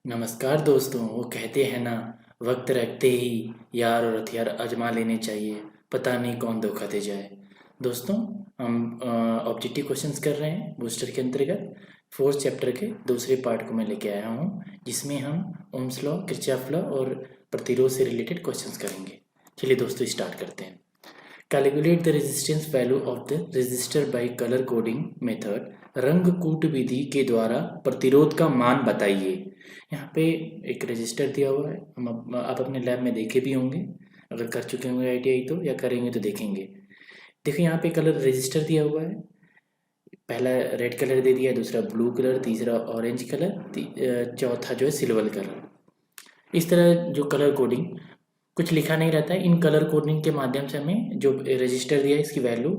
नमस्कार दोस्तों। वो कहते हैं ना, वक्त रखते ही यार और हथियार आजमा लेने चाहिए, पता नहीं कौन धोखा दे जाए। दोस्तों, हम ऑब्जेक्टिव क्वेश्चंस कर रहे हैं बूस्टर के अंतर्गत। फोर्थ चैप्टर के दूसरे पार्ट को मैं लेके आया हूँ, जिसमें हम ओम्स लॉ, किरचॉफ लॉ और प्रतिरोध से रिलेटेड क्वेश्चंस करेंगे। चलिए दोस्तों, स्टार्ट करते हैं। Calculate the resistance value of the resistor by colour coding method. रंग कूट विधि के द्वारा प्रतिरोध का मान बताइए। यहाँ पे एक रेजिस्टर दिया हुआ है, आप अपने लैब में देखे भी होंगे, अगर कर चुके होंगे आईटीआई तो, या करेंगे तो देखेंगे। देखिए यहाँ पे कलर रजिस्टर दिया हुआ है। पहला रेड कलर दे दिया, दूसरा ब्लू कलर, तीसरा ऑरेंज कलर, चौथा जो है सिल्वर कलर। इस तरह जो कलर कोडिंग, कुछ लिखा नहीं रहता है। इन कलर कोडिंग के माध्यम से हमें जो रजिस्टर दिया है इसकी वैल्यू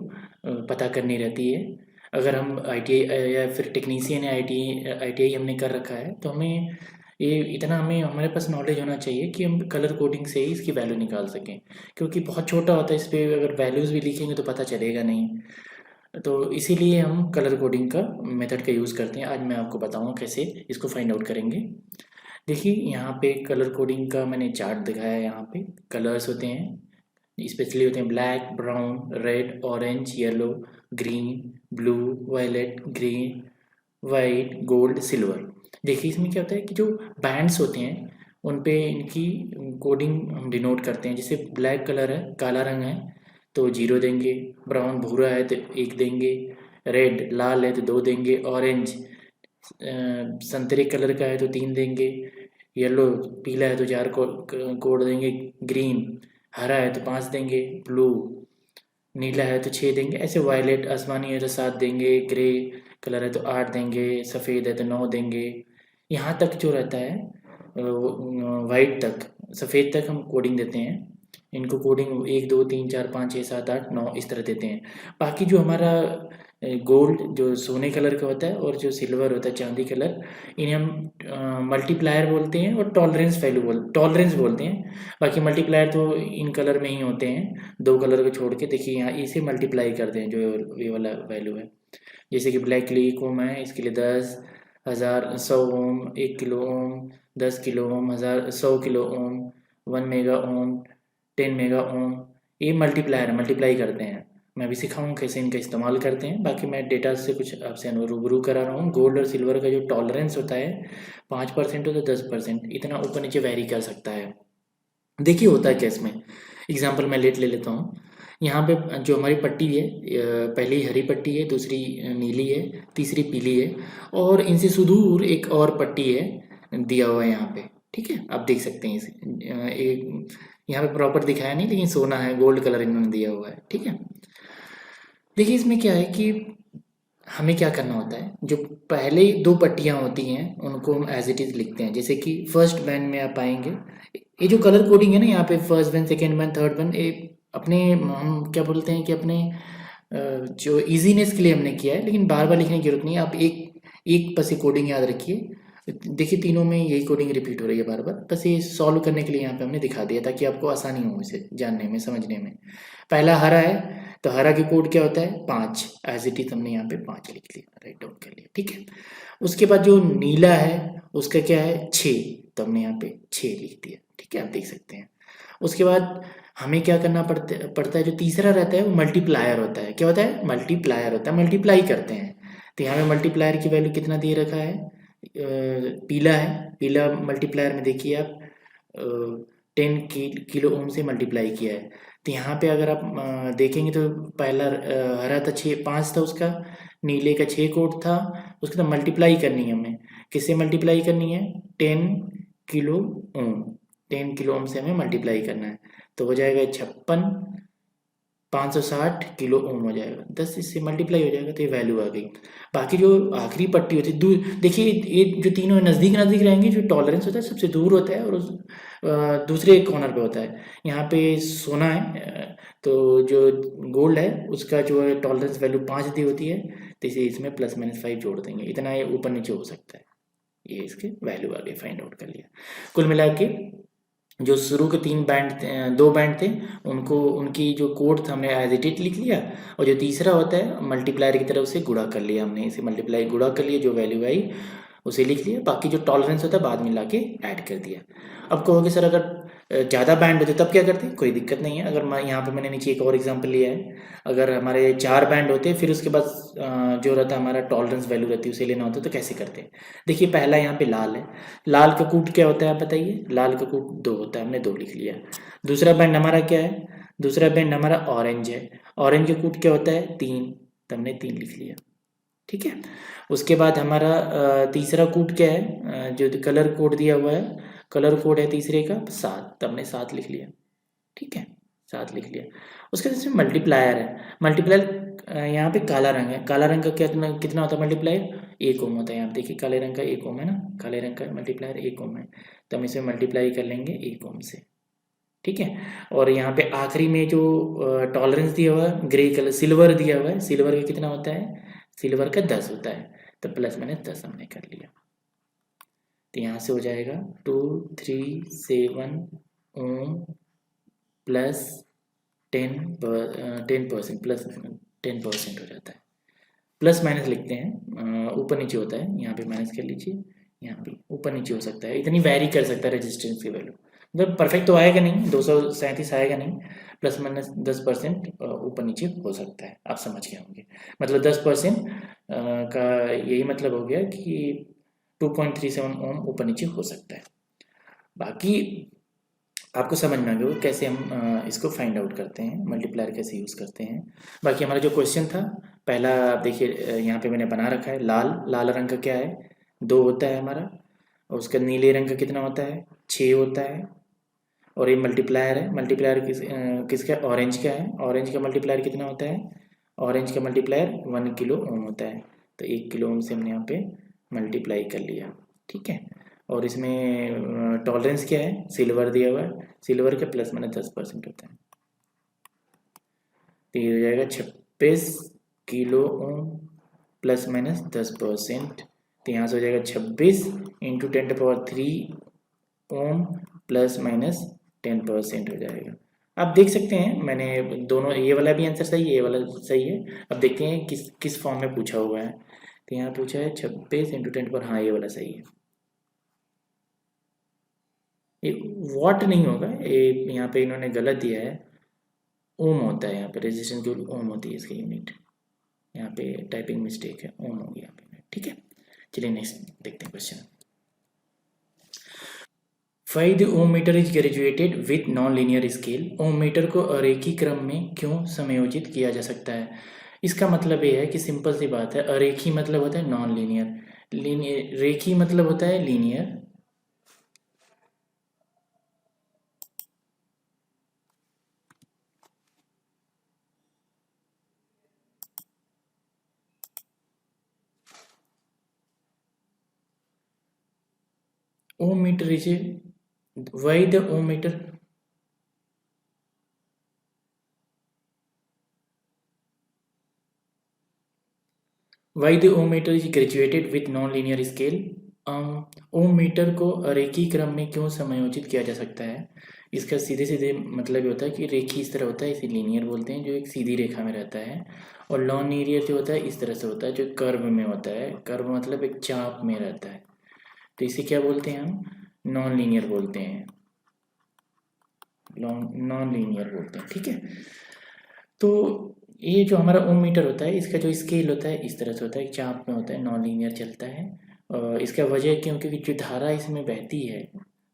पता करनी रहती है। अगर हम आईटीआई या फिर टेक्नीशियन या आईटीआई हमने कर रखा है तो हमें ये इतना हमारे पास नॉलेज होना चाहिए कि हम कलर कोडिंग से ही इसकी वैल्यू निकाल सकें, क्योंकि बहुत छोटा होता है। इस पर अगर वैल्यूज़ भी लिखेंगे तो पता चलेगा नहीं। तो इसीलिए हम कलर कोडिंग का मेथड का यूज़ करते हैं। आज मैं आपको बताऊँगा कैसे इसको फाइंड आउट करेंगे। देखिए यहाँ पे कलर कोडिंग का मैंने चार्ट दिखाया है। यहाँ पे कलर्स होते हैं, स्पेशली होते हैं black, brown, red, orange, yellow, green, blue, violet, green, white, gold, silver. देखिए इसमें क्या होता है कि जो बैंड्स होते हैं उन पे इनकी कोडिंग हम डिनोट करते हैं। जैसे ब्लैक कलर है, काला रंग है तो 0 देंगे, ब्राउन भूरा है तो 1 देंगे, रेड लाल है तो 2 देंगे, ऑरेंज संतरे कलर का है तो 3 देंगे, येलो पीला है तो 4 कोड देंगे, ग्रीन हरा है तो 5 देंगे, ब्लू नीला है तो 6 देंगे। ऐसे वायलेट आसमानी है तो 7 देंगे, ग्रे कलर है तो 8 देंगे, सफ़ेद है तो 9 देंगे। यहाँ तक जो रहता है वाइट तक, सफ़ेद तक हम कोडिंग देते हैं। इनको कोडिंग 1 2 3 4 5 6 7 8 9 इस तरह देते हैं। बाकी जो हमारा गोल्ड जो सोने कलर का होता है और जो सिल्वर होता है चांदी कलर, इन्हें हम मल्टीप्लायर बोलते हैं और टॉलरेंस बोलते हैं। बाकी मल्टीप्लायर तो इन कलर में ही होते हैं, 2 कलर को छोड़ के। देखिए यहाँ इसे मल्टीप्लाई करते हैं, जो ये वाला वैल्यू है। जैसे कि ब्लैक के लिए 1 ओम है, इसके लिए 10 हज़ार 100 ओम, 1 kilo ohm, 10 kilo ohm, 100 kilo ohm, 1 mega ohm, 10 mega ohm. ये मल्टीप्लायर है, मल्टीप्लाई करते हैं। मैं भी सिखाऊँ कैसे इनका इस्तेमाल करते हैं। बाकी मैं डेटा से कुछ आपसे रूबरू करा रहा हूँ। गोल्ड और सिल्वर का जो टॉलरेंस होता है 5% हो तो 10%, इतना ऊपर नीचे वेरी कर सकता है। देखिए होता है क्या इसमें, एग्जाम्पल मैं ले लेता हूँ। यहाँ पे जो हमारी पट्टी है, पहली हरी पट्टी है, दूसरी नीली है, तीसरी पीली है, और इनसे सुदूर एक और पट्टी है दिया हुआ है यहाँ पे। ठीक है, आप देख सकते हैं इसे। एक यहाँ पे प्रॉपर दिखाया नहीं, लेकिन सोना है, गोल्ड कलर इन्होंने दिया हुआ है। ठीक है, देखिए इसमें क्या है कि हमें क्या करना होता है। जो पहले 2 पट्टियाँ होती हैं उनको हम एज इट इज़ लिखते हैं। जैसे कि फर्स्ट बैंड में आप पाएंगे, ये जो कलर कोडिंग है ना, यहाँ पे first band, second band, third band, ये अपने हम क्या बोलते हैं कि अपने जो इजीनेस के लिए हमने किया है, लेकिन बार बार लिखने की जरूरत नहीं है। आप एक एक बस ये कोडिंग याद रखिए। देखिए तीनों में यही कोडिंग रिपीट हो रही है बार बार, बस ये सॉल्व करने के लिए यहाँ पे हमने दिखा दिया ताकि आपको आसानी हो इसे जानने में, समझने में। पहला हरा है तो हरा की कोड क्या होता है 5, एज इट इज हमने यहाँ पे 5 लिख लिया, राइट डाउन कर लिया। ठीक है, उसके बाद जो नीला है उसका क्या है 6, तो हमने यहाँ पे 6 लिख दिया। ठीक है, आप देख सकते हैं। उसके बाद हमें क्या करना पड़ता है, जो तीसरा रहता है वो मल्टीप्लायर होता है। क्या होता है, मल्टीप्लायर होता है, मल्टीप्लाई करते हैं। तो यहाँ पे मल्टीप्लायर की वैल्यू कितना दे रखा है, पीला है। पीला मल्टीप्लायर में देखिए आप 10 किलो ओम से मल्टीप्लाई किया है। तो यहाँ पे अगर आप देखेंगे तो पहला हरा था 6 5 था उसका, नीले का 6 कोड था, उसके तो मल्टीप्लाई करनी है हमें। किससे मल्टीप्लाई करनी है, 10 किलो ओम। 10 किलो ओम से हमें मल्टीप्लाई करना है, तो हो जाएगा 56, 560 किलो ओम हो जाएगा। 10 इससे मल्टीप्लाई हो जाएगा तो ये वैल्यू आ गई। बाकी जो आखिरी पट्टी होती है दूर, देखिए ये जो तीनों नज़दीक नज़दीक रहेंगे, जो टॉलरेंस होता है सबसे दूर होता है और उस दूसरे कॉर्नर पे होता है। यहाँ पे सोना है तो जो गोल्ड है उसका जो है टॉलरेंस वैल्यू 5 दी होती है, तो इसे इसमें ±5 जोड़ देंगे। इतना ये ऊपर नीचे हो सकता है। ये इसके वैल्यू आ गई, फाइंड आउट कर लिया। कुल मिला के जो शुरू के 3 बैंड 2 बैंड थे उनको, उनकी जो कोड था हमने एज इट इज लिख लिया, और जो तीसरा होता है मल्टीप्लायर की तरफ से गुणा कर लिया हमने। इसे मल्टीप्लाई गुणा कर लिया, जो वैल्यू आई उसे लिख लिया, बाकी जो टॉलरेंस होता है बाद में ला के ऐड कर दिया। अब कहोगे सर अगर ज़्यादा बैंड होते तब क्या करते? कोई दिक्कत नहीं है। अगर मैं यहाँ पे मैंने नीचे एक और एग्जांपल लिया है, अगर हमारे 4 बैंड होते फिर उसके बाद जो रहता है हमारा टॉलरेंस वैल्यू रहती है उसे लेना होता तो कैसे करते? देखिए पहला यहाँ पे लाल है, लाल का कूट क्या होता है आप बताइए? लाल का कूट 2 होता है, हमने 2 लिख लिया। दूसरा बैंड हमारा क्या है? दूसरा बैंड हमारा ऑरेंज है, ऑरेंज का कूट क्या होता है? 3, तो हमने 3 लिख लिया। ठीक है, उसके बाद हमारा तीसरा कोड क्या है? जो कलर कोड दिया हुआ है, कलर कोड है तीसरे का 7, तो हमने 7 लिख लिया। ठीक है, 7 लिख लिया। उसके बाद इसमें मल्टीप्लायर है, मल्टीप्लायर यहाँ पे काला रंग है, काला रंग का कितना होता है मल्टीप्लायर? 1 ओम होता है। यहाँ पे देखिए काले रंग का 1 ओम है ना, काले रंग का मल्टीप्लायर 1 ओम है, तो हम इसे मल्टीप्लाई कर लेंगे 1 ओम से। ठीक है, और यहाँ पे आखिरी में जो टॉलरेंस दिया हुआ है ग्रे कलर सिल्वर दिया हुआ है, सिल्वर का कितना होता है? सिल्वर का 10 होता है, तो प्लस मैंने 10 हमने कर लिया। तो यहाँ से हो जाएगा 237 ओम प्लस 10% प्लस 10% हो जाता है। प्लस माइनस लिखते हैं, ऊपर नीचे होता है, यहाँ पे माइनस कर लीजिए, यहाँ पे ऊपर नीचे हो सकता है, इतनी वैरी कर सकता है रेजिस्टेंस की वैल्यू। मतलब परफेक्ट तो आएगा नहीं, 237 आएगा नहीं, प्लस माइनस 10% ऊपर नीचे हो सकता है, आप समझ गए होंगे। मतलब 10% का यही मतलब हो गया कि 2.37 ओम ऊपर नीचे हो सकता है। बाकी आपको समझ में आ गया कैसे हम इसको फाइंड आउट करते हैं, मल्टीप्लायर कैसे यूज़ करते हैं। बाकी हमारा जो क्वेश्चन था पहला, देखिए यहाँ पे मैंने बना रखा है, लाल रंग का क्या है? 2 होता है हमारा, और उसका नीले रंग का कितना होता है? 6 होता है। और ये मल्टीप्लायर है, मल्टीप्लायर किसका? ऑरेंज का है, ऑरेंज का मल्टीप्लायर कितना होता है? ऑरेंज का मल्टीप्लायर 1 किलो ओम होता है, तो 1 किलो ओम से हमने यहाँ पे मल्टीप्लाई कर लिया। ठीक है, और इसमें टॉलरेंस क्या है? सिल्वर दिया हुआ है, सिल्वर का प्लस माइनस 10% होता है, तो ये हो जाएगा 26 किलो ओम प्लस माइनस 10%, तो यहाँ से हो जाएगा 26 इंटू 10⁻³ ओम प्लस माइनस 10% हो जाएगा। आप देख सकते हैं मैंने दोनों, ये वाला भी आंसर सही है, ये वाला सही है। अब देखते हैं किस फॉर्म में पूछा हुआ है। तो यहाँ पूछा है 26 इंटू 10 पर, हाँ ये वाला सही है। ये वॉट नहीं होगा, ये यहाँ पे इन्होंने गलत दिया है, ओम होता है यहाँ पे, रेजिस्टेंस जो ओम होती है इसकी यूनिट, यहाँ पे टाइपिंग मिस्टेक है, ओम हो गया यहाँ पे। ठीक है, चलिए नेक्स्ट देखते हैं question. Why the ohm meter is graduated with non-linear scale? Ohm meter को अरेखी क्रम में क्यों समायोजित किया जा सकता है? इसका मतलब ये है कि सिंपल सी बात है, अरेखी मतलब होता है नॉन लीनियर, लीनियर रेखी मतलब होता है linear. Ohm meter is why the ohm meter Why the ohm meter is graduated with non-linear scale? Ohm meter को अरेखी क्रम में क्यों समायोजित किया जा सकता है? इसका सीधे सीधे मतलब ये होता है कि रेखी इस तरह होता है, इसे लीनियर बोलते हैं, जो एक सीधी रेखा में रहता है, और नॉन लीनियर जो होता है इस तरह से होता है, जो कर्व में होता है। कर्व मतलब एक चाप में रहता है, तो इसे क्या बोलते हैं हम? नॉन लीनियर बोलते हैं, नॉन लीनियर बोलते हैं। ठीक है, तो ये जो हमारा ओम मीटर होता है इसका जो स्केल होता है इस तरह से होता है, एक चाप में होता है, नॉन लीनियर चलता है। इसका वजह क्यों? क्योंकि जो धारा इसमें बहती है,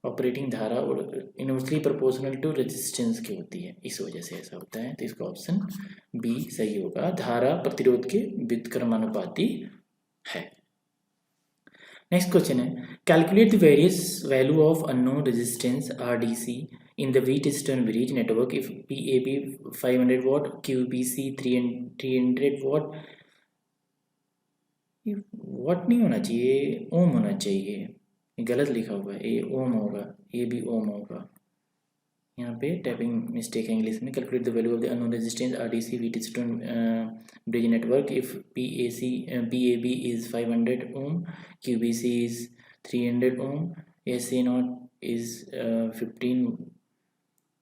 ऑपरेटिंग धारा, और इनवर्सली प्रोपोर्शनल टू रेजिस्टेंस की होती है, इस वजह से ऐसा होता है। तो इसका ऑप्शन बी सही होगा, धारा प्रतिरोध के व्युत्क्रमानुपाती है। नेक्स्ट क्वेश्चन है, calculate the various value of unknown resistance RDC in the Wheatstone bridge network if PAB 500 watt, QBC 300 watt। वाट नहीं होना चाहिए, ओम होना चाहिए, गलत लिखा हुआ है, ये ओम होगा, ये भी ओम होगा, यहाँ पे टाइपिंग मिस्टेक है इंग्लिश में। Calculate the value of the unknown resistance RDC Wheatstone bridge network if PAB is 500 ohm, QBC is 300 ohm, SA0 is 15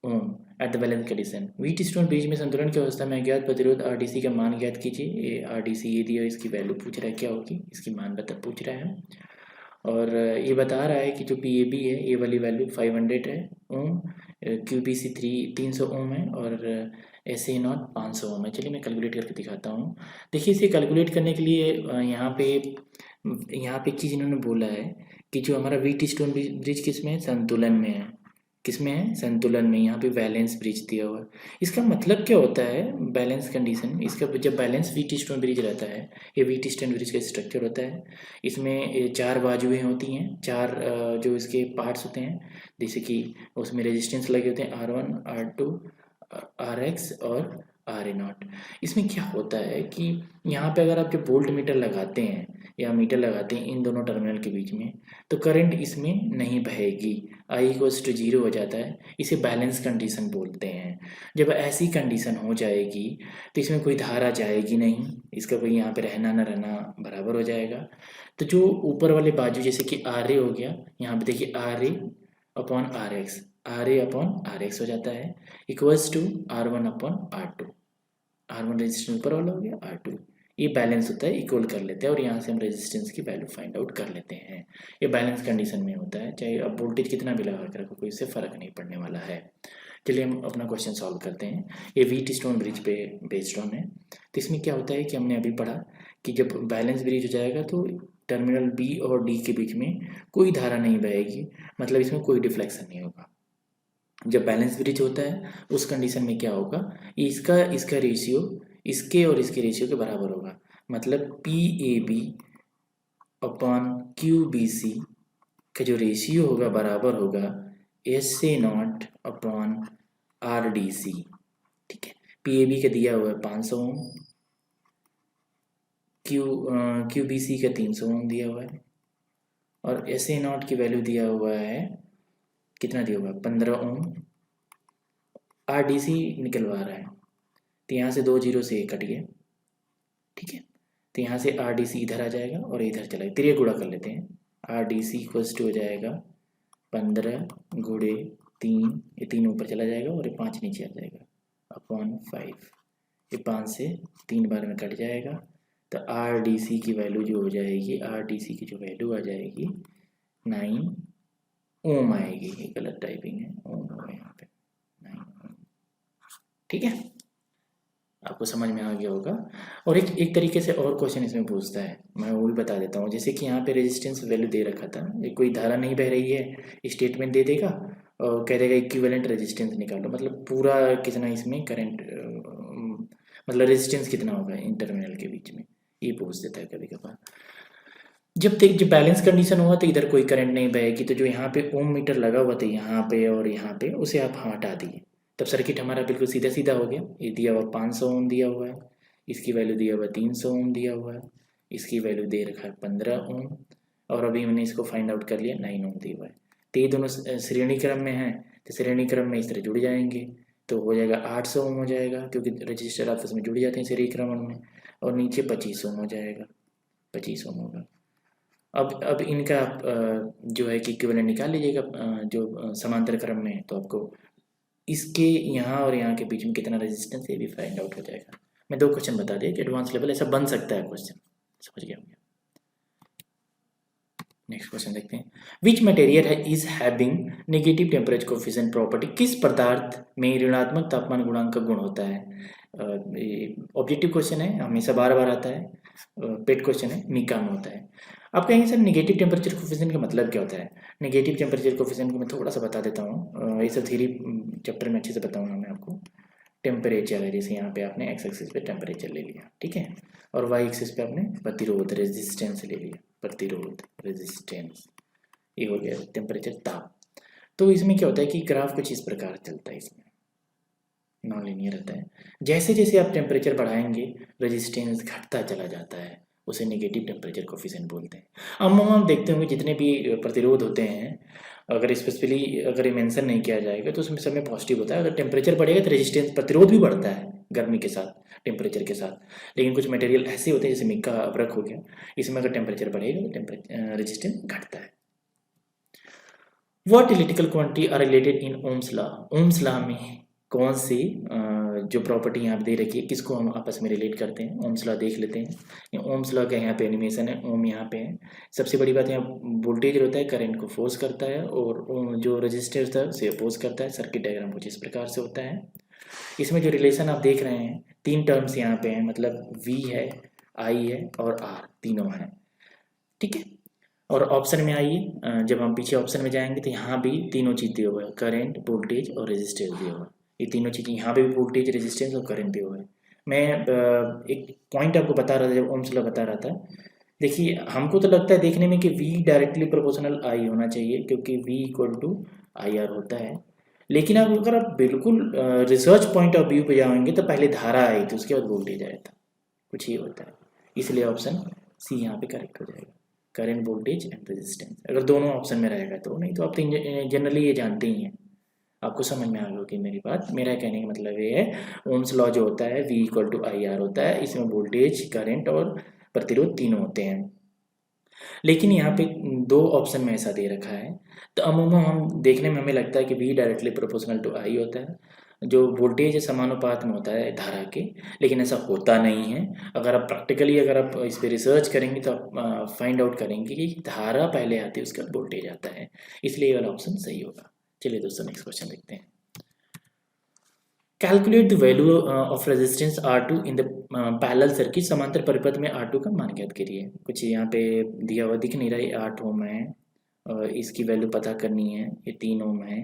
ohm at the balance condition. Wheatstone bridge में संतुलन की अवस्था में अज्ञात प्रतिरोध RDC का मान ज्ञात कीजिए। ये RDC ये दिया, इसकी वैल्यू पूछ रहा है क्या होगी, इसकी मान बता पूछ रहा है। और ये बता रहा है कि जो पी ए बी है ये वाली वैल्यू 500 है ओम, क्यू बी सी 300 ओम है और एस ए नॉट 500 ओम है। चलिए मैं कैलकुलेट करके दिखाता हूँ। देखिए इसे कैलकुलेट करने के लिए यहाँ पे एक चीज़ इन्होंने बोला है कि जो हमारा व्हीट स्टोन ब्रिज किस में है, संतुलन में है। किस में है, संतुलन में। यहाँ पे बैलेंस ब्रिज दिया हुआ है। इसका मतलब क्या होता है बैलेंस कंडीशन, इसका जब बैलेंस व्हीट स्टोन ब्रिज रहता है, ये व्हीट स्टोन ब्रिज का स्ट्रक्चर होता है। इसमें 4 बाजुएं होती हैं, 4 जो इसके पार्ट्स होते हैं, जैसे कि उसमें रेजिस्टेंस लगे होते हैं R1 R2 RX और RA0। इसमें क्या होता है कि यहाँ पे अगर आप जो वोल्ट मीटर लगाते हैं या मीटर लगाते हैं इन दोनों टर्मिनल के बीच में, तो करंट इसमें नहीं बहेगी, I = 0 हो जाता है। इसे बैलेंस कंडीशन बोलते हैं। जब ऐसी कंडीशन हो जाएगी तो इसमें कोई धारा जाएगी नहीं, इसका कोई यहाँ पे रहना ना रहना बराबर हो जाएगा। तो जो ऊपर वाले बाजू जैसे कि RA हो गया, यहाँ पे देखिए RA/RX, RA/RX हो जाता है equals to R1/R2। R1 resistance ऊपर वाला हो गया, R2 ये बैलेंस होता है, इक्वल कर लेते हैं और यहाँ से हम रेजिस्टेंस की वैल्यू फाइंड आउट कर लेते हैं। ये बैलेंस कंडीशन में होता है, चाहे अब वोल्टेज कितना भी लगा कर रखो कोई इससे फ़र्क नहीं पड़ने वाला है। चलिए हम अपना क्वेश्चन सॉल्व करते हैं। ये व्हीट स्टोन ब्रिज पे बेस्ड ऑन है। तो इसमें क्या होता है कि हमने अभी पढ़ा कि जब बैलेंस ब्रिज हो जाएगा तो टर्मिनल बी और डी के बीच में कोई धारा नहीं बहेगी, मतलब इसमें कोई डिफ्लेक्शन नहीं होगा। जब बैलेंस ब्रिज होता है उस कंडीशन में क्या होगा, इसका रेशियो इसके और इसके रेशियो के बराबर होगा, मतलब PAB/QBC का जो रेशियो होगा बराबर होगा SA0/RDC। ठीक है, PAB का दिया हुआ है 500 ओम, QBC का 300 ओम दिया हुआ है और SA0 की वैल्यू दिया हुआ है, कितना दिया हुआ है 15 ओम। RDC निकलवा रहा है तो यहाँ से 2 जीरो से कट गया। ठीक है, तो यहाँ से RDC इधर आ जाएगा और इधर चला जाएगा, तिरिया गुणा कर लेते हैं। RDC = हो जाएगा 15 गुणे 3, ये 3 ऊपर चला जाएगा और ये 5 नीचे आ जाएगा अपॉन 5। ये 5 से 3 बार में कट जाएगा तो RDC की वैल्यू जो हो जाएगी, RDC की जो वैल्यू आ जाएगी 9 ओम आएगी। ये गलत टाइपिंग है, ओम होगा यहाँ पे 9 ओम। ठीक है, आपको समझ में आ गया होगा। और एक तरीके से और क्वेश्चन इसमें पूछता है, मैं वो भी बता देता हूँ। जैसे कि यहाँ पे रेजिस्टेंस वैल्यू दे रखा था, कोई धारा नहीं बह रही है, स्टेटमेंट दे देगा और कह देगा इक्विवेलेंट रेजिस्टेंस निकालो, मतलब पूरा कितना इसमें करंट, मतलब रेजिस्टेंस कितना होगा इन टर्मिनल के बीच में, ये पूछ देता है कभी कभार। जब बैलेंस कंडीशन हुआ तो इधर कोई करंट नहीं बहेगी, तो जो यहाँ पे ओम मीटर लगा हुआ था यहाँ पे और यहाँ पे, उसे आप हटा दिए, तब सर्किट हमारा बिल्कुल सीधा सीधा हो गया। ये दिया हुआ 500 ओम दिया हुआ है, इसकी वैल्यू दिया हुआ 300 ओम दिया हुआ है, इसकी वैल्यू दे रखा है 15 ओम और अभी हमने इसको फाइंड आउट कर लिया 9 ओम दिया हुआ है। तो ये दोनों श्रेणी क्रम में हैं, तो श्रेणी क्रम में इस तरह जुड़ जाएंगे तो हो जाएगा 800 ओम हो जाएगा, क्योंकि रजिस्टर आपस में जुड़ जाते हैं श्रेणी क्रम में। और नीचे 25 ओम हो जाएगा, 25 ओम होगा। अब इनका जो है कि इक्विवेलेंट निकाल लीजिएगा जो समांतर क्रम में है, तो आपको इसके यहाँ और यहाँ के बीच में कितना रेजिस्टेंस है ये भी फाइंड आउट हो जाएगा। मैं 2 क्वेश्चन बता दिया कि एडवांस लेवल ऐसा बन सकता है क्वेश्चन, समझ गया होंगे। नेक्स्ट क्वेश्चन देखते हैं। विच मटेरियल है is having negative temperature coefficient property, किस पदार्थ में ऋणात्मक तापमान गुणांक का गुण होता है। ऑब्जेक्टिव क्वेश्चन है, हमेशा बार बार आता है, पेड क्वेश्चन है, मीका में होता है। आप कहेंगे सर नेगेटिव टेम्परेचर कोफिशिएंट का मतलब क्या होता है। नेगेटिव टेम्परेचर कोफिशिएंट को मैं थोड़ा सा बता देता हूँ, ये सब थ्योरी चैप्टर में अच्छे से बताऊंगा मैं आपको। टेम्परेचर है, जैसे यहाँ पे आपने एक्स एक्सिस पे टेम्परेचर ले लिया, ठीक है, और वाई एक्सिस पे आपने प्रतिरोध रेजिस्टेंस ले लिया, प्रतिरोध रेजिस्टेंस, ये हो गया टेम्परेचर ताप। तो इसमें क्या होता है कि ग्राफ कुछ इस प्रकार चलता है, इसमें नॉन लीनियर रहता है। जैसे जैसे आप टेम्परेचर बढ़ाएंगे रेजिस्टेंस घटता चला जाता है, उसे नेगेटिव टेम्परेचर कोफिशिएंट बोलते हैं। अब हम देखते होंगे जितने भी प्रतिरोध होते हैं, अगर स्पेसिफिकली अगर ये मेंशन नहीं किया जाएगा तो उसमें समय पॉजिटिव होता है। अगर टेम्परेचर बढ़ेगा तो रेजिस्टेंस प्रतिरोध भी बढ़ता है गर्मी के साथ, टेम्परेचर के साथ। लेकिन कुछ मटेरियल ऐसे होते हैं जैसे मिक्का अब्रक हो गया, इसमें अगर टेम्परेचर बढ़ेगा तो टेम्परेचर रेजिस्टेंस घटता है। What electrical quantity are related in Ohm's law, Ohm's law में कौन सी जो प्रॉपर्टी यहाँ पे दे रखी है किसको हम आपस में रिलेट करते हैं, ओम्स लॉ देख लेते हैं। ओम्स लॉ का यहाँ पे एनिमेशन है, ओम यहाँ पे है। सबसे बड़ी बात यहाँ वोल्टेज होता है करंट को फोर्स करता है, और जो रजिस्टर होता है उसे अपोज करता है। सर्किट डायग्राम कुछ इस प्रकार से होता है। इसमें जो रिलेशन आप देख रहे हैं, 3 टर्म्स यहाँ पे हैं, मतलब V है, I है और R, तीनों हैं, ठीक है। और ऑप्शन में आइए, जब हम पीछे ऑप्शन में जाएंगे तो यहाँ भी तीनों चीज़ दिए हुए हैं, करंट, वोल्टेज और रेजिस्टेंस दिया हुआ है। ये तीनों चीज़ें यहाँ पे भी वोल्टेज, रेजिस्टेंस और करंट दिया हुआ है। मैं एक पॉइंट आपको बता रहा था जब ओम्स लॉ बता रहा था। देखिए हमको तो लगता है देखने में कि V डायरेक्टली प्रोपोर्शनल I होना चाहिए, क्योंकि V इक्वल टू IR होता है। लेकिन अब अगर आप बिल्कुल रिसर्च पॉइंट ऑफ व्यू पे जाएंगे तो पहले धारा आई थी, उसके बाद वोल्टेज आया था, कुछ ही होता है। इसलिए ऑप्शन सी यहाँ पे करेक्ट हो जाएगा, करंट, वोल्टेज एंड रेजिस्टेंस। अगर दोनों ऑप्शन में रहेगा तो, नहीं तो आप तो जनरली ये जानते ही हैं। आपको समझ में आ गया कि मेरी बात, मेरा कहने का मतलब ये है, ओम्स लॉ जो होता है V इक्वल टू IR होता है, इसमें वोल्टेज, करंट और प्रतिरोध तीनों होते हैं। लेकिन यहाँ पे 2 ऑप्शन में ऐसा दे रखा है, तो अमूमन हम देखने में हमें लगता है कि V directly proportional to I होता है, जो वोल्टेज है समानुपात में होता है धारा के। लेकिन ऐसा होता नहीं है। अगर आप प्रैक्टिकली अगर आप इस पर रिसर्च करेंगे तो आप फाइंड आउट करेंगे कि धारा पहले आती है, उसके बाद वोल्टेज आता है, इसलिए ये वाला ऑप्शन सही होगा। चलिए दोस्तों नेक्स्ट क्वेश्चन देखते हैं। Calculate the value of resistance R2 in the parallel circuit. समांतर परिपथ में R2 का मान ज्ञात करिए। कुछ यहाँ पे दिया हुआ दिख नहीं रहा है, 8 ओम है और इसकी वैल्यू पता करनी है। ये 3 ओम है,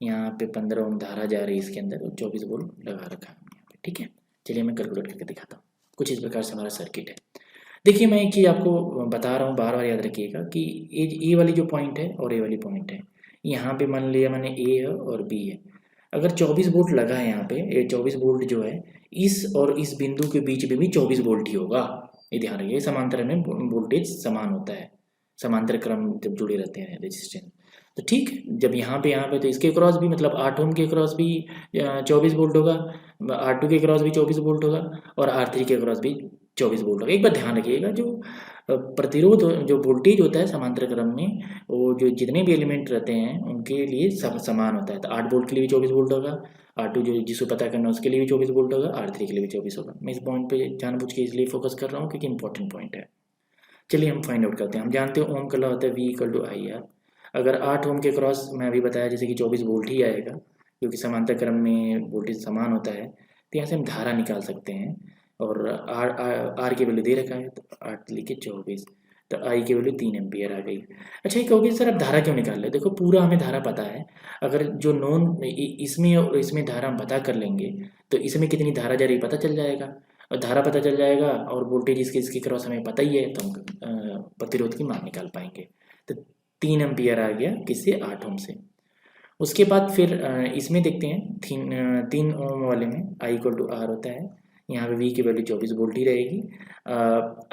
यहाँ पे 15 ओम धारा जा रही है इसके अंदर, और 24 वोल्ट लगा रखा है यहाँ पे, ठीक है। चलिए मैं कैलकुलेट करके दिखाता हूँ। कुछ इस प्रकार से हमारा सर्किट है। देखिए मैं एक चीज़ आपको बता रहा हूँ, बार बार याद रखिएगा कि ये वाली जो पॉइंट है और ये वाली पॉइंट है, यहाँ पे मान लिया मैंने A है और B है। अगर 24 वोल्ट लगा है यहाँ पे, ये 24 वोल्ट जो है इस और इस बिंदु के बीच में भी 24 वोल्ट ही होगा। ये ध्यान रखिए, समांतर में वोल्टेज समान होता है, समांतर क्रम जब जुड़े रहते हैं रेजिस्टेंस। तो ठीक है, जब यहाँ पे तो इसके क्रॉस भी, मतलब 8 ओम के क्रॉस भी 24 वोल्ट होगा, R2 के क्रॉस भी 24 वोल्ट होगा और R3 के क्रॉस भी 24 वोल्ट होगा। एक बार ध्यान रखिएगा, जो प्रतिरोध, जो वोल्टेज होता है समांतर क्रम में, वो जो जितने भी एलिमेंट रहते हैं उनके लिए सब समान होता है। तो 8 वोल्ट के लिए भी 24 वोल्ट होगा, R2 जो जिसको पता करना उसके लिए भी 24 वोल्ट होगा, R3 के लिए भी 24 होगा। मैं इस पॉइंट पे जानबूझ के इसलिए फोकस कर रहा हूँ क्योंकि इंपॉर्टेंट पॉइंट है। चलिए हम फाइंड आउट करते हैं। हम जानते हैं ओम का लॉ होता है V इक्वल टू IR। अगर 8 ओम के क्रॉस मैं अभी बताया जैसे कि 24 वोल्ट ही आएगा, क्योंकि समांतर क्रम में वोल्टेज समान होता है, तो यहाँ से हम धारा निकाल सकते हैं। और आर की वैल्यू दे रखा है, तो 8 लिखे 24, तो आई की वैल्यू 3 एम्पियर आ गई। अच्छा ये कहोगे सर अब धारा क्यों निकाल रहे? देखो पूरा हमें धारा पता है। अगर जो नॉन इसमें और इसमें धारा हम पता कर लेंगे तो इसमें कितनी धारा जा रही पता चल जाएगा, और धारा पता चल जाएगा और वोल्टेज इसके क्रॉस हमें पता ही है, तो हम प्रतिरोध की मान निकाल पाएंगे। तो 3 एम्पियर आ गया किससे? 8 ओम से। उसके बाद फिर इसमें देखते हैं 3 ओम वाले में आई इक्वल टू आर होता है। यहाँ पे V की वैल्यू 24 वोल्ट ही रहेगी।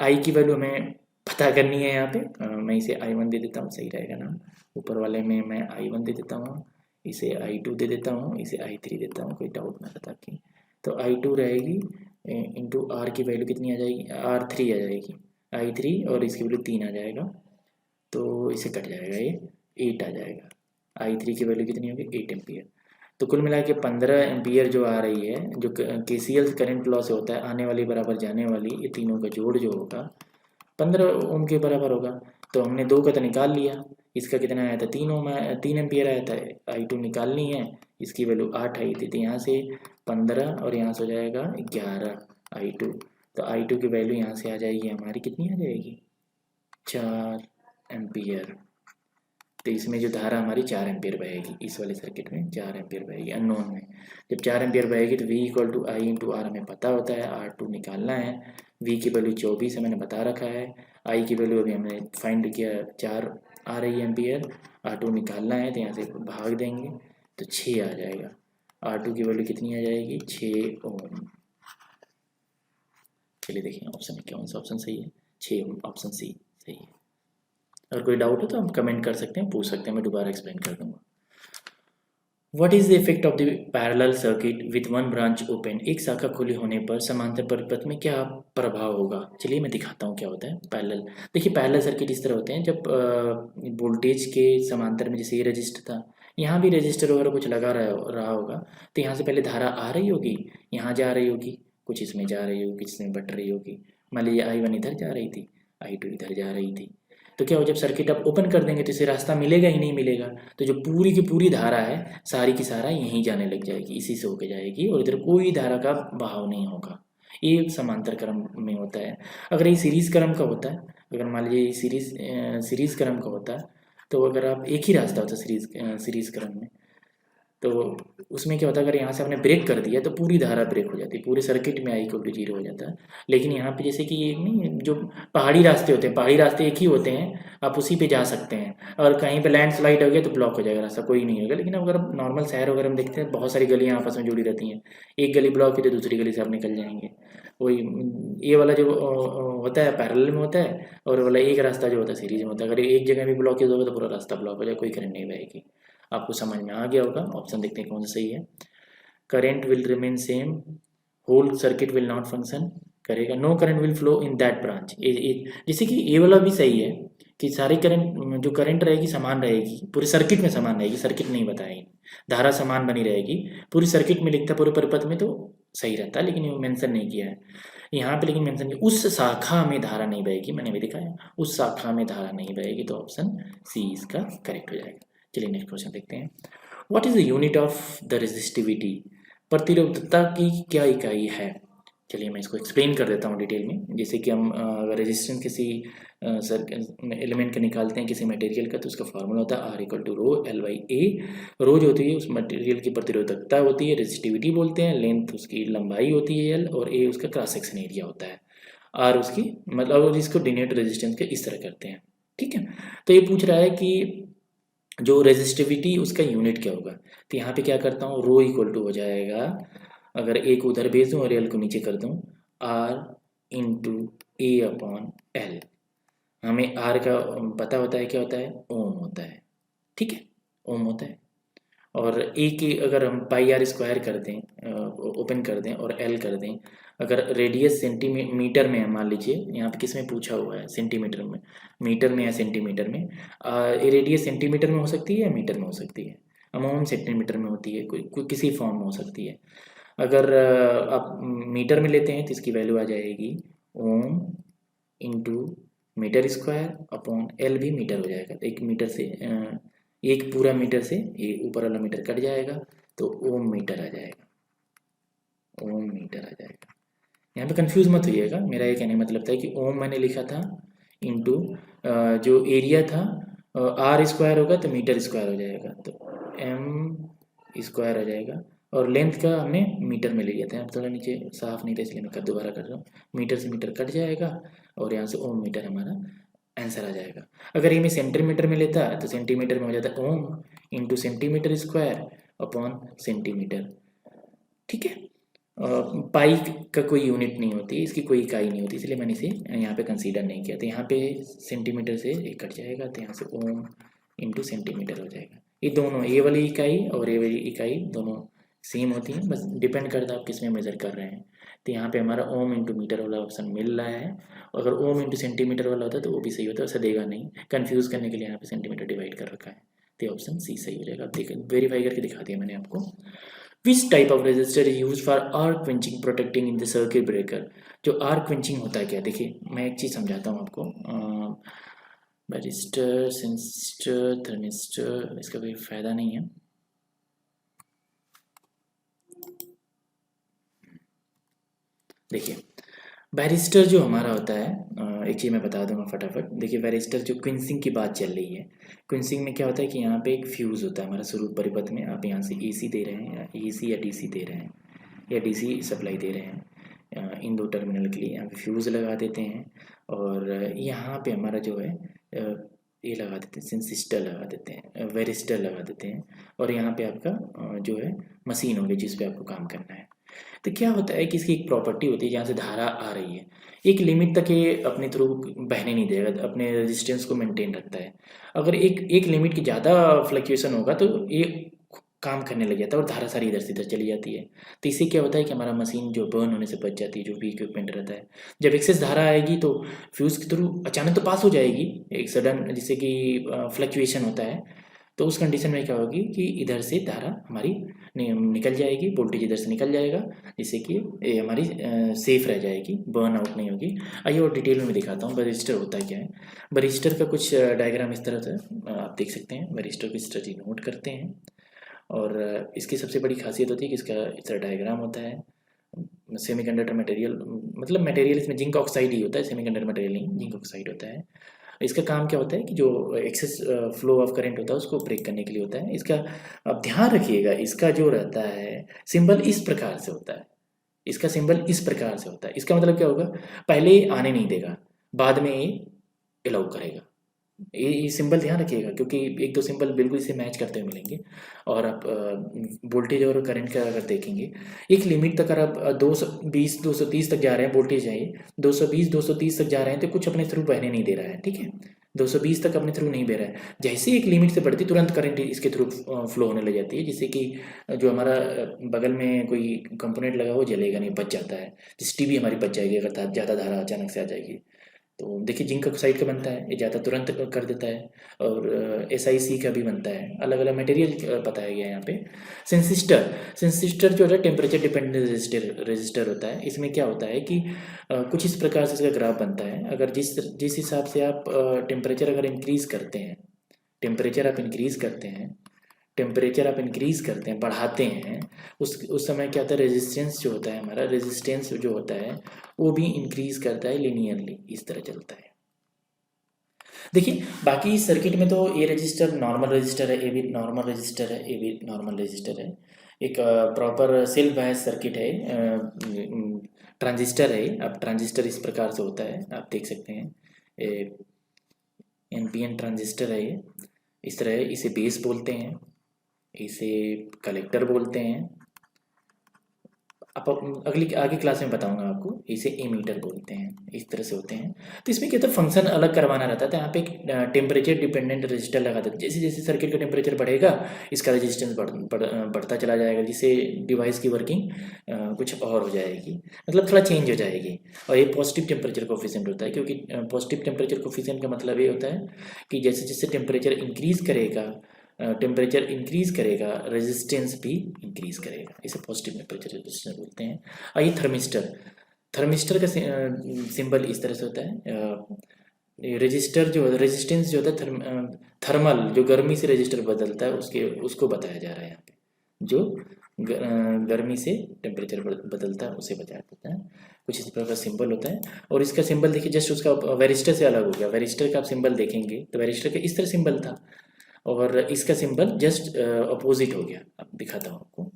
आई की वैल्यू हमें पता करनी है। यहाँ पे मैं इसे I1 दे देता हूँ, सही रहेगा नाम। ऊपर वाले में मैं I1 दे देता हूँ, इसे I2 दे देता हूँ, इसे I3 देता हूँ, कोई डाउट ना था कि। तो I2 रहेगी इंटू R की वैल्यू कितनी आ जाएगी? R3 आ जाएगी, I3 और इसकी वैल्यू 3 आ जाएगा, तो इसे कट जाएगा, ये 8 आ जाएगा। I3 की वैल्यू कितनी होगी? 8 एम्पियर। तो कुल मिला के 15 एम्पियर जो आ रही है, जो KCL करंट लॉ से होता है, आने वाली बराबर जाने वाली, ये तीनों का जोड़ जो होगा 15 ओम के बराबर होगा। तो हमने 2 का तो निकाल लिया, इसका कितना आया था? 3 ओम, 3 एम्पियर आया था। I2 निकालनी है, इसकी वैल्यू 8 आई थी, तो यहाँ से 15 और यहाँ से हो जाएगा 11 I2। तो I2 की वैल्यू यहाँ से आ जाएगी हमारी, कितनी आ जाएगी? 4 एम्पियर। तो इसमें जो धारा हमारी 4 एम्पियर बहेगी, इस वाले सर्किट में 4 एम्पियर बहेगी अननोन में। जब 4 एम्पियर बहेगी तो V equal to I into R हमें पता होता है, R2 निकालना है। V की वैल्यू 24 है, मैंने बता रखा है। I की वैल्यू अभी हमने फाइंड किया, 4 आ रही है एम्पियर। R2 निकालना है, तो यहाँ से भाग देंगे तो 6 आ जाएगा। R2 की वैल्यू कितनी आ जाएगी? 6 ओम। चलिए देखिए ऑप्शन में कौन सा ऑप्शन सही है? 6 ओम, ऑप्शन सी सही है। अगर कोई डाउट हो तो आप कमेंट कर सकते हैं, पूछ सकते हैं, मैं दोबारा एक्सप्लेन कर दूंगा। What is the effect of the parallel circuit with one branch open? एक शाखा खुली होने पर समांतर परिपथ में क्या प्रभाव होगा? चलिए मैं दिखाता हूँ क्या होता है पैरेलल। देखिए पैरेलल सर्किट इस तरह होते हैं, जब वोल्टेज के समांतर में, जैसे ये रजिस्टर था, यहाँ भी रजिस्टर वगैरह कुछ लगा रहा होगा, तो यहाँ से पहले धारा आ रही होगी, यहाँ जा रही होगी, कुछ इसमें जा रही होगी, कुछ इसमें बट रही होगी। मान लीजिए I1 इधर जा रही थी, I2 इधर जा रही थी, तो क्या हो, जब सर्किट आप ओपन कर देंगे तो इसे रास्ता मिलेगा ही नहीं मिलेगा। तो जो पूरी की पूरी धारा है सारी की सारा यहीं जाने लग जाएगी, इसी से होके जाएगी, और इधर कोई धारा का बहाव नहीं होगा। ये समांतर क्रम में होता है। अगर ये सीरीज क्रम का होता है, अगर मान लीजिए सीरीज क्रम का होता है, तो अगर आप एक ही रास्ता होता है सीरीज क्रम में, तो उसमें क्या होता है, अगर यहाँ से आपने ब्रेक कर दिया तो पूरी धारा ब्रेक हो जाती है, पूरे सर्किट में I = 0 हो जाता है। लेकिन यहाँ पे जैसे कि ये नहीं, जो पहाड़ी रास्ते होते हैं, पहाड़ी रास्ते एक ही होते हैं, आप उसी पे जा सकते हैं, और कहीं पे लैंडस्लाइड हो गया तो ब्लॉक हो जाएगा रास्ता, कोई नहीं होगा। लेकिन अगर नॉर्मल शहर वगैरह में देखते हैं, बहुत सारी गलियाँ आपस में जुड़ी रहती हैं, एक गली ब्लॉक की तो दूसरी गली से आप निकल जाएंगे। वही ये वाला जो होता है पैरेलल में होता है, और वाला एक रास्ता जो होता है सीरीज में होता है। अगर एक जगह भी ब्लॉकेज होगा तो पूरा रास्ता ब्लॉक हो जाएगा, कोई करंट नहीं बहेगी। आपको समझ में आ गया होगा। ऑप्शन देखते हैं कौन सा सही है। Current will remain same, whole circuit will not function करेगा, no current will flow in that branch. जैसे कि ये वाला भी सही है कि सारी करंट जो करंट रहेगी समान रहेगी, पूरे सर्किट में समान रहेगी, सर्किट नहीं बताएगी, धारा समान बनी रहेगी पूरी सर्किट में, लिखता पूरे परिपथ में तो सही रहता है, लेकिन ये मेंशन नहीं किया है यहाँ पे। लेकिन मेंशन किया उस शाखा में धारा नहीं बहेगी, मैंने भी दिखाया उस शाखा में धारा नहीं बहेगी, तो ऑप्शन सी इसका करेक्ट हो जाएगा। चलिए नेक्स्ट क्वेश्चन देखते हैं। What is the unit of the resistivity? प्रतिरोधकता की क्या इकाई है? चलिए मैं इसको एक्सप्लेन कर देता हूँ डिटेल में। जैसे कि हम रेजिस्टेंस किसी एलिमेंट का निकालते हैं किसी मटेरियल का, तो उसका फार्मूला होता है R = ρ L/A। रो जो होती है उस मटेरियल की प्रतिरोधकता होती है, रेजिस्टिविटी बोलते हैं, लेंथ उसकी लंबाई होती है L, और A उसका क्रॉस सेक्शन एरिया होता है, R उसकी मतलब, इसको डिनोट रेजिस्टेंस के इस तरह करते हैं। ठीक है, तो ये पूछ रहा है कि जो रेजिस्टिविटी उसका यूनिट क्या होगा। तो यहाँ पे क्या करता हूँ, ρ = हो जाएगा, अगर A को उधर भेज दूँ और L को नीचे कर दूँ, R × A/L। हमें R का पता होता है, क्या होता है, ओम होता है। ठीक है, ओम होता है। और A की अगर हम πr² कर दें, ओपन कर दें, और L कर दें, अगर रेडियस सेंटीमीटर में है, मान लीजिए यहाँ पे किस में पूछा हुआ है, सेंटीमीटर में, मीटर में या सेंटीमीटर में, ये रेडियस सेंटीमीटर में हो सकती है या मीटर में हो सकती है, अमूमन सेंटीमीटर में होती है, कोई किसी फॉर्म में हो सकती है। अगर आप मीटर में लेते हैं तो इसकी वैल्यू आ जाएगी ओम × m²/L, भी मीटर हो जाएगा। एक मीटर से एक पूरा मीटर से ये ऊपर वाला मीटर कट जाएगा तो ओम मीटर आ जाएगा, ओम मीटर आ जाएगा। यहाँ पे कंफ्यूज मत होइएगा, मेरा ये कहने का मतलब था कि ओम मैंने लिखा था इंटू जो एरिया था R² होगा तो मीटर² हो जाएगा, तो m² आ जाएगा, और लेंथ का हमने मीटर में ले लिया था। यहाँ थोड़ा नीचे साफ नहीं था इसलिए मैं दोबारा कर रहा हूँ। मीटर से मीटर कट जाएगा और यहाँ से ओम मीटर हमारा आंसर आ जाएगा। अगर ये मैं सेंटीमीटर में लेता तो सेंटीमीटर में हो जाता ओम × cm²/सेंटीमीटर। ठीक है, पाई का कोई यूनिट नहीं होती, इसकी कोई इकाई नहीं होती, इसलिए मैंने इसे यहाँ पे कंसीडर नहीं किया। तो यहाँ पे सेंटीमीटर से एक कट जाएगा, तो यहाँ से ओम × सेंटीमीटर हो जाएगा। ये दोनों, ये वाली इकाई और ये वाली इकाई दोनों सेम होती हैं, बस डिपेंड करता है आप किस में मेज़र कर रहे हैं। तो यहाँ पे हमारा ओम × मीटर वाला ऑप्शन मिल रहा है। अगर ओम × सेंटीमीटर वाला होता तो वो भी सही होता, वैसा देगा नहीं, कन्फ्यूज़ करने के लिए यहाँ पे सेंटीमीटर डिवाइड कर रखा है। तो ऑप्शन सी सही हो जाएगा। आप देख वेरीफाई करके दिखा दिया मैंने आपको। Which type of resistor is used for arc quenching protecting in the circuit breaker? जो arc quenching होता है क्या, देखिए मैं एक चीज़ समझाता हूँ आपको। बैरिस्टर, सेंसिस्टर, थर्मिस्टर, इसका कोई फ़ायदा नहीं है। देखिए बैरिस्टर जो हमारा होता है, एक चीज़ मैं बता दूंगा फटाफट। देखिए बैरिस्टर जो क्विंसिंग की बात चल रही है, क्विंसिंग में क्या होता है कि यहाँ पे एक फ्यूज़ होता है हमारा शुरू परिपथ में। आप यहाँ से AC दे रहे हैं, या AC या DC दे रहे हैं, या DC सप्लाई दे रहे हैं, इन दो टर्मिनल के लिए यहाँ पे फ्यूज़ लगा देते हैं। और यहाँ पे हमारा जो है ये लगा देते हैं, सेंसिस्टर लगा देते हैं, बैरिस्टर लगा देते हैं, और यहाँ पे आपका जो है मशीन होगी जिस पे आपको काम करना है। तो क्या होता है कि इसकी एक प्रॉपर्टी होती है, जहाँ से धारा आ रही है एक लिमिट तक ये अपने थ्रू बहने नहीं देगा, अपने रेजिस्टेंस को मेंटेन रखता है। अगर एक लिमिट की ज़्यादा फ्लक्चुएशन होगा तो ये काम करने लग जाता है और धारा सारी इधर से इधर चली जाती है। तो इससे क्या होता है कि हमारा मशीन जो बर्न होने से बच जाती है, जो भी इक्विपमेंट रहता है। जब एक्सेस धारा आएगी तो फ्यूज़ के थ्रू अचानक तो पास हो जाएगी एक सडन, जिससे कि फ्लक्चुएशन होता है, तो उस कंडीशन में क्या होगी कि इधर से धारा हमारी निकल जाएगी, वोल्टेज इधर से निकल जाएगा, जिससे कि ये हमारी सेफ रह जाएगी, बर्न आउट नहीं होगी। आइए और डिटेल में दिखाता हूँ बरिस्टर होता क्या है। बरिस्टर का कुछ डायग्राम इस तरह से आप देख सकते हैं। बरिस्टर की स्ट्रेटजी नोट करते हैं और इसकी सबसे बड़ी खासियत होती है कि इसका इस तरह डायग्राम होता है। सेमीकंडक्टर मटेरियल, मतलब मटेरियल इसमें जिंक ऑक्साइड ही होता है, सेमीकंडक्टर मटेरियल नहीं, जिंक ऑक्साइड होता है। इसका काम क्या होता है कि जो एक्सेस फ्लो ऑफ करंट होता है उसको ब्रेक करने के लिए होता है। इसका अब ध्यान रखिएगा, इसका जो रहता है सिंबल इस प्रकार से होता है, इसका सिंबल इस प्रकार से होता है। इसका मतलब क्या होगा, पहले ये आने नहीं देगा, बाद में ये अलाउ करेगा। ये सिंबल ध्यान रखिएगा, क्योंकि एक दो सिंबल बिल्कुल इसे मैच करते हुए मिलेंगे। और आप वोल्टेज और करंट का अगर देखेंगे, एक लिमिट तक अगर आप 220 230 तक जा रहे हैं, वोल्टेज है 220 230 तक जा रहे हैं, तो कुछ अपने थ्रू बहने नहीं दे रहा है, ठीक है। 220 तक अपने थ्रू नहीं बह रहा है। जैसे एक लिमिट से बढ़ती तुरंत करंट इसके थ्रू फ्लो होने लग जाती है, जिससे कि जो हमारा बगल में कोई कंपोनेंट लगा वो जलेगा नहीं, बच जाता है। जैसे टीवी हमारी बच जाएगी अगर ज़्यादा धारा अचानक से आ जाएगी। तो देखिए जिंक ऑक्साइड का बनता है, ये ज़्यादा तुरंत कर देता है। और SiC का भी बनता है, अलग अलग मटेरियल बताया गया है यहाँ पे। सेंसिस्टर जो है टेम्परेचर डिपेंडेंट रेजिस्टर होता है। इसमें क्या होता है कि कुछ इस प्रकार से इसका ग्राफ बनता है। अगर जिस हिसाब से आप टेम्परेचर अगर इंक्रीज़ करते हैं, टेम्परेचर आप इंक्रीज़ करते हैं, टेम्परेचर आप इंक्रीज़ करते हैं, बढ़ाते हैं, उस समय क्या होता है, रेजिस्टेंस जो होता है हमारा, रेजिस्टेंस जो होता है वो भी इंक्रीज़ करता है लिनियरली, इस तरह चलता है। देखिए बाकी सर्किट में तो ये रजिस्टर नॉर्मल रजिस्टर है, ये भी नॉर्मल रजिस्टर है, ये भी नॉर्मल रजिस्टर है। एक प्रॉपर सेल्फ बायस सर्किट है, ट्रांजिस्टर है। अब ट्रांजिस्टर इस प्रकार से होता है, आप देख सकते हैं, NPN ट्रांजिस्टर है ये, इस तरह है। इसे बेस बोलते हैं, इसे कलेक्टर बोलते हैं। आप अगली आगे क्लास में बताऊंगा आपको। इसे एमीटर बोलते हैं, इस तरह से होते हैं। तो इसमें क्या होता है, फंक्शन अलग करवाना रहता है। तो यहाँ पे एक टेम्परेचर डिपेंडेंट रजिस्टर लगा देते हैं। जैसे जैसे सर्किट का टेम्परेचर बढ़ेगा, इसका रेजिस्टेंस बढ़ता चला जाएगा, जिससे डिवाइस की वर्किंग कुछ और हो जाएगी, मतलब थोड़ा चेंज हो जाएगी। और ये पॉजिटिव टेम्परेचर कोफिशिएंट होता है, क्योंकि पॉजिटिव टेम्परेचर कोफिशिएंट का मतलब ये होता है कि जैसे जैसे टेम्परेचर इंक्रीज़ करेगा, टेम्परेचर इंक्रीज़ करेगा, रेजिस्टेंस भी इंक्रीज़ करेगा। इसे पॉजिटिव टेम्परेचर रेजिस्टेंस बोलते हैं। आइए थर्मिस्टर, थर्मिस्टर का सिंबल इस तरह से होता है। रेजिस्टर जो रेजिस्टेंस जो होता है, थर्मल जो गर्मी से रेजिस्टर बदलता है, उसको बताया जा रहा है यहाँ पे। जो गर्मी से टेम्परेचर बदलता है उसे बताया जाता है। कुछ इस प्रकार का सिंबल होता है। और इसका सिंबल देखिए, जस्ट उसका वेरिस्टर से अलग हो गया। वेरिस्टर का आप सिंबल देखेंगे तो वेरिस्टर का इस तरह सिंबल था, और इसका सिंबल जस्ट अपोजिट हो गया। अब दिखाता हूँ आपको,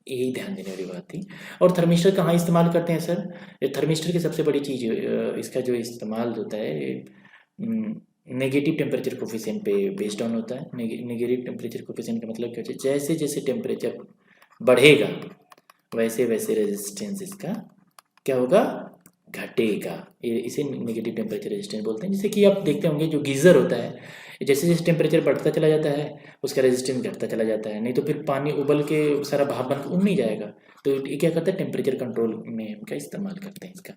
यही ध्यान देने वाली बात थी। और थर्मिस्टर कहाँ इस्तेमाल करते हैं सर? ये थर्मिस्टर की सबसे बड़ी चीज़, इसका जो इस्तेमाल होता है नेगेटिव टेम्परेचर कोफिशिएंट पे बेस्ड ऑन होता है। नेगेटिव टेम्परेचर कोफिशिएंट का मतलब क्या होता है, जैसे जैसे टेम्परेचर बढ़ेगा वैसे वैसे रेजिस्टेंस इसका क्या होगा, घटेगा। ये इसे नेगेटिव टेम्परेचर रेजिस्टेंस बोलते हैं। जैसे कि आप देखते होंगे जो गीज़र होता है, जैसे जैसे टेम्परेचर बढ़ता चला जाता है उसका रेजिस्टेंस घटता चला जाता है, नहीं तो फिर पानी उबल के सारा भाप बन के उड़ नहीं जाएगा। तो ये क्या करता है, टेम्परेचर कंट्रोल में इनका इस्तेमाल करते हैं इसका।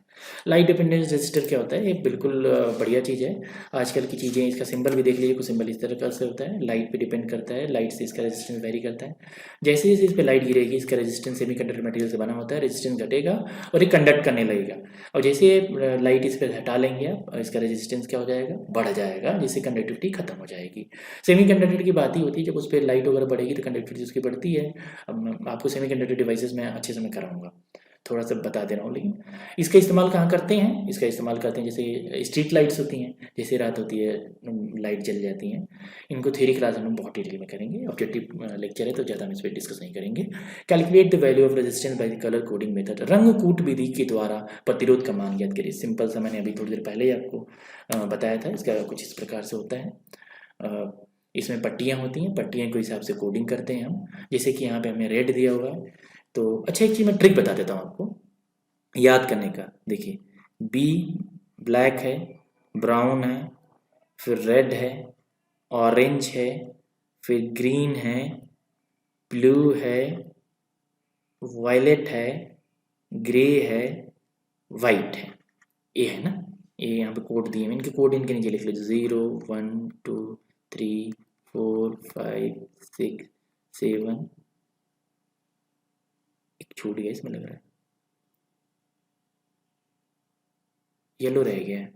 लाइट डिपेंडेंस रेजिस्टर क्या होता है, ये बिल्कुल बढ़िया चीज़ है। आजकल की चीज़ें, इसका सिंबल भी देख लीजिए, कुछ सिंबल इस तरह से होता है, लाइट पे डिपेंड करता है, लाइट से इसका रेजिस्टेंस वेरी करता है। जैसे जैसे इस पर लाइट गिरेगी, इसका रेजिस्टेंस सेमीकंडक्टर मटेरियल से बना होता है, रेजिस्टेंस घटेगा और ये कंडक्ट करने लगेगा। और जैसे लाइट इस पर हटा लेंगे आप, इसका रेजिस्टेंस क्या हो जाएगा, बढ़ जाएगा, जिससे कंडक्टिविटी खत्म हो जाएगी। सेमीकंडक्टर की बात ही होती है, जब उस पर लाइट वगैरह बढ़ेगी तो कंडक्टिविटी उसकी बढ़ती है। अब आपको सेमीकंडक्टर डिवाइसेस में अच्छे से मैं कराऊंगा, थोड़ा सा बता दे रहा हूँ। लेकिन इसका इस्तेमाल कहाँ करते हैं, इसका इस्तेमाल करते हैं जैसे स्ट्रीट लाइट्स होती हैं, जैसे रात होती है लाइट जल जाती हैं। इनको थ्योरी क्लास में बहुत डिटेल में करेंगे, ऑब्जेक्टिव लेक्चर है तो ज़्यादा हम इस पर डिस्कस नहीं करेंगे। Calculate the value of resistance by the colour coding method, रंग कूट विधि के द्वारा प्रतिरोध का मान ज्ञात करिए। सिंपल सा मैंने अभी थोड़ी देर पहले ही आपको बताया था। इसका कुछ इस प्रकार से होता है। इसमें पट्टियाँ होती हैं, पट्टियाँ के हिसाब से कोडिंग करते हैं हम। जैसे कि यहाँ पे हमें रेड दिया हुआ है, तो अच्छा एक चीज़ मैं ट्रिक बता देता हूँ आपको याद करने का। देखिए बी ब्लैक है, ब्राउन है, फिर रेड है, ऑरेंज है, फिर ग्रीन है, ब्लू है, वायलेट है, ग्रे है, वाइट है। ये है ना, ये यहाँ पे कोड दिए हैं, इनके कोड इनके नीचे लिख लीजिए 0 1 2 3 4 5 6 7, एक छूट गया इसमें लग रहा है, येलो रह गया है,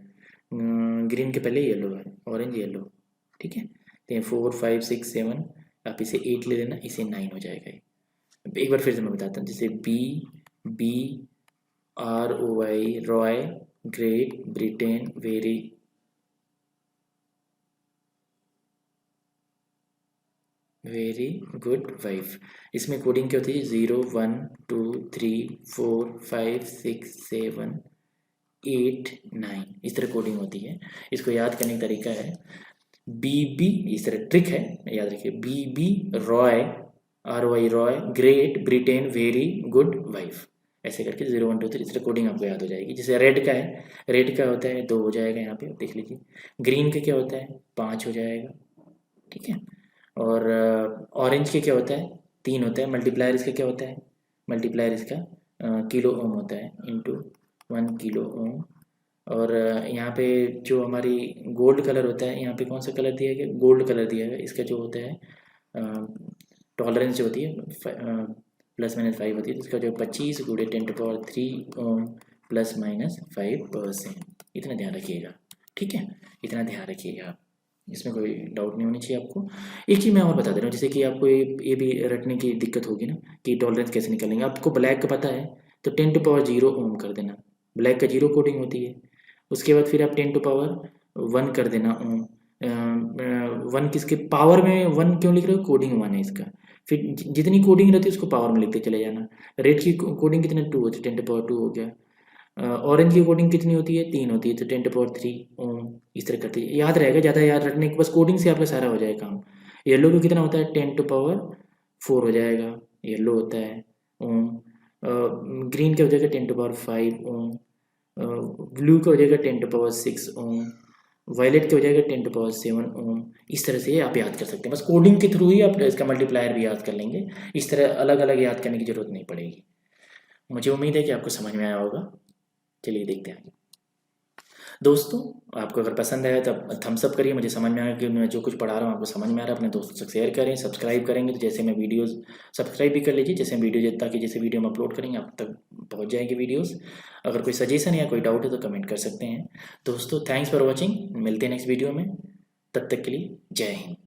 ग्रीन के पहले येलो है, ऑरेंज येलो, ठीक है। तो 4 5 6 7, आप इसे 8 ले लेना, इसे 9 हो जाएगा। एक बार फिर से मैं बताता हूँ, जैसे BROY Roy, great Britain, very good wife. इसमें कोडिंग क्या होती है, 0 1 2 3 4 5 6 7 8 9, इस तरह कोडिंग होती है। इसको याद करने का तरीका है, BB, इस तरह ट्रिक है, याद रखिए, BB Roy, ROY Roy, great Britain, very good wife, ऐसे करके 0 1 2 3 इस तरह कोडिंग आपको याद हो जाएगी। जैसे रेड का है, रेड का होता है 2 हो जाएगा, यहाँ पे देख लीजिए। ग्रीन का क्या होता है, 5 हो जाएगा, ठीक है। और ऑरेंज के क्या होता है, 3 होता है। मल्टीप्लायर इसका क्या होता है, मल्टीप्लायर इसका किलो ओम होता है, इंटू 1 किलो ओम। और यहाँ पे जो हमारी गोल्ड कलर होता है, यहाँ पे कौन सा कलर दिया गया, गोल्ड कलर दिया गया। इसका जो होता है टॉलरेंस जो होती है ±5 होती है, तो इसका जो 25 गुणे 10⁻³ ओम ±5%, इतना ध्यान रखिएगा, ठीक है, इतना ध्यान रखिएगा आप, इसमें कोई डाउट नहीं होनी चाहिए आपको। एक चीज़ मैं और बता दे रहा हूँ, जैसे कि आपको ये भी रटने की दिक्कत होगी ना कि टॉलरेंस कैसे निकालेंगे। आपको ब्लैक का पता है तो 10⁻0 ओम कर देना, ब्लैक का 0 कोडिंग होती है। उसके बाद फिर आप 10⁻1 कर देना ओम। 1 किसके पावर में 1 क्यों लिख रहे हो, कोडिंग 1 है इसका। फिर जितनी कोडिंग रहती है उसको पावर में लिखते चले जाना। रेड की कोडिंग कितने, 2 होती है, 10⁻2 हो गया। ऑरेंज की कोडिंग कितनी होती है, 3 होती है, तो 10⁻3 ओम, इस तरह करते हैं। याद रहेगा, ज़्यादा याद रखने के बस कोडिंग से आपका सारा हो जाएगा काम। येलो को कितना होता है, 10⁻4 हो जाएगा, येलो होता है ओम। ग्रीन का हो जाएगा 10⁻5 ओम। ब्लू का हो जाएगा 10⁻6 ओम। वायलेट का हो जाएगा 10⁻7 ओम। इस तरह से आप याद कर सकते हैं, बस कोडिंग के थ्रू ही आप इसका मल्टीप्लायर भी याद कर लेंगे। इस तरह अलग अलग याद करने की जरूरत नहीं पड़ेगी। मुझे उम्मीद है कि आपको समझ में आया होगा। चलिए देखते हैं दोस्तों, आपको अगर पसंद आया तो थम्स अप करिए, मुझे समझ में आया कि मैं जो कुछ पढ़ा रहा हूँ आपको समझ में आ रहा है। अपने दोस्तों से शेयर करें, सब्सक्राइब करेंगे तो जैसे मैं वीडियोस सब्सक्राइब भी कर लीजिए, जैसे वीडियो, ताकि जैसे वीडियो हम अपलोड करेंगे आप तक पहुँच जाएगी वीडियोज़। अगर कोई सजेशन या कोई डाउट है तो कमेंट कर सकते हैं। दोस्तों थैंक्स फॉर वॉचिंग, मिलते हैं नेक्स्ट वीडियो में, तब तक के लिए जय हिंद।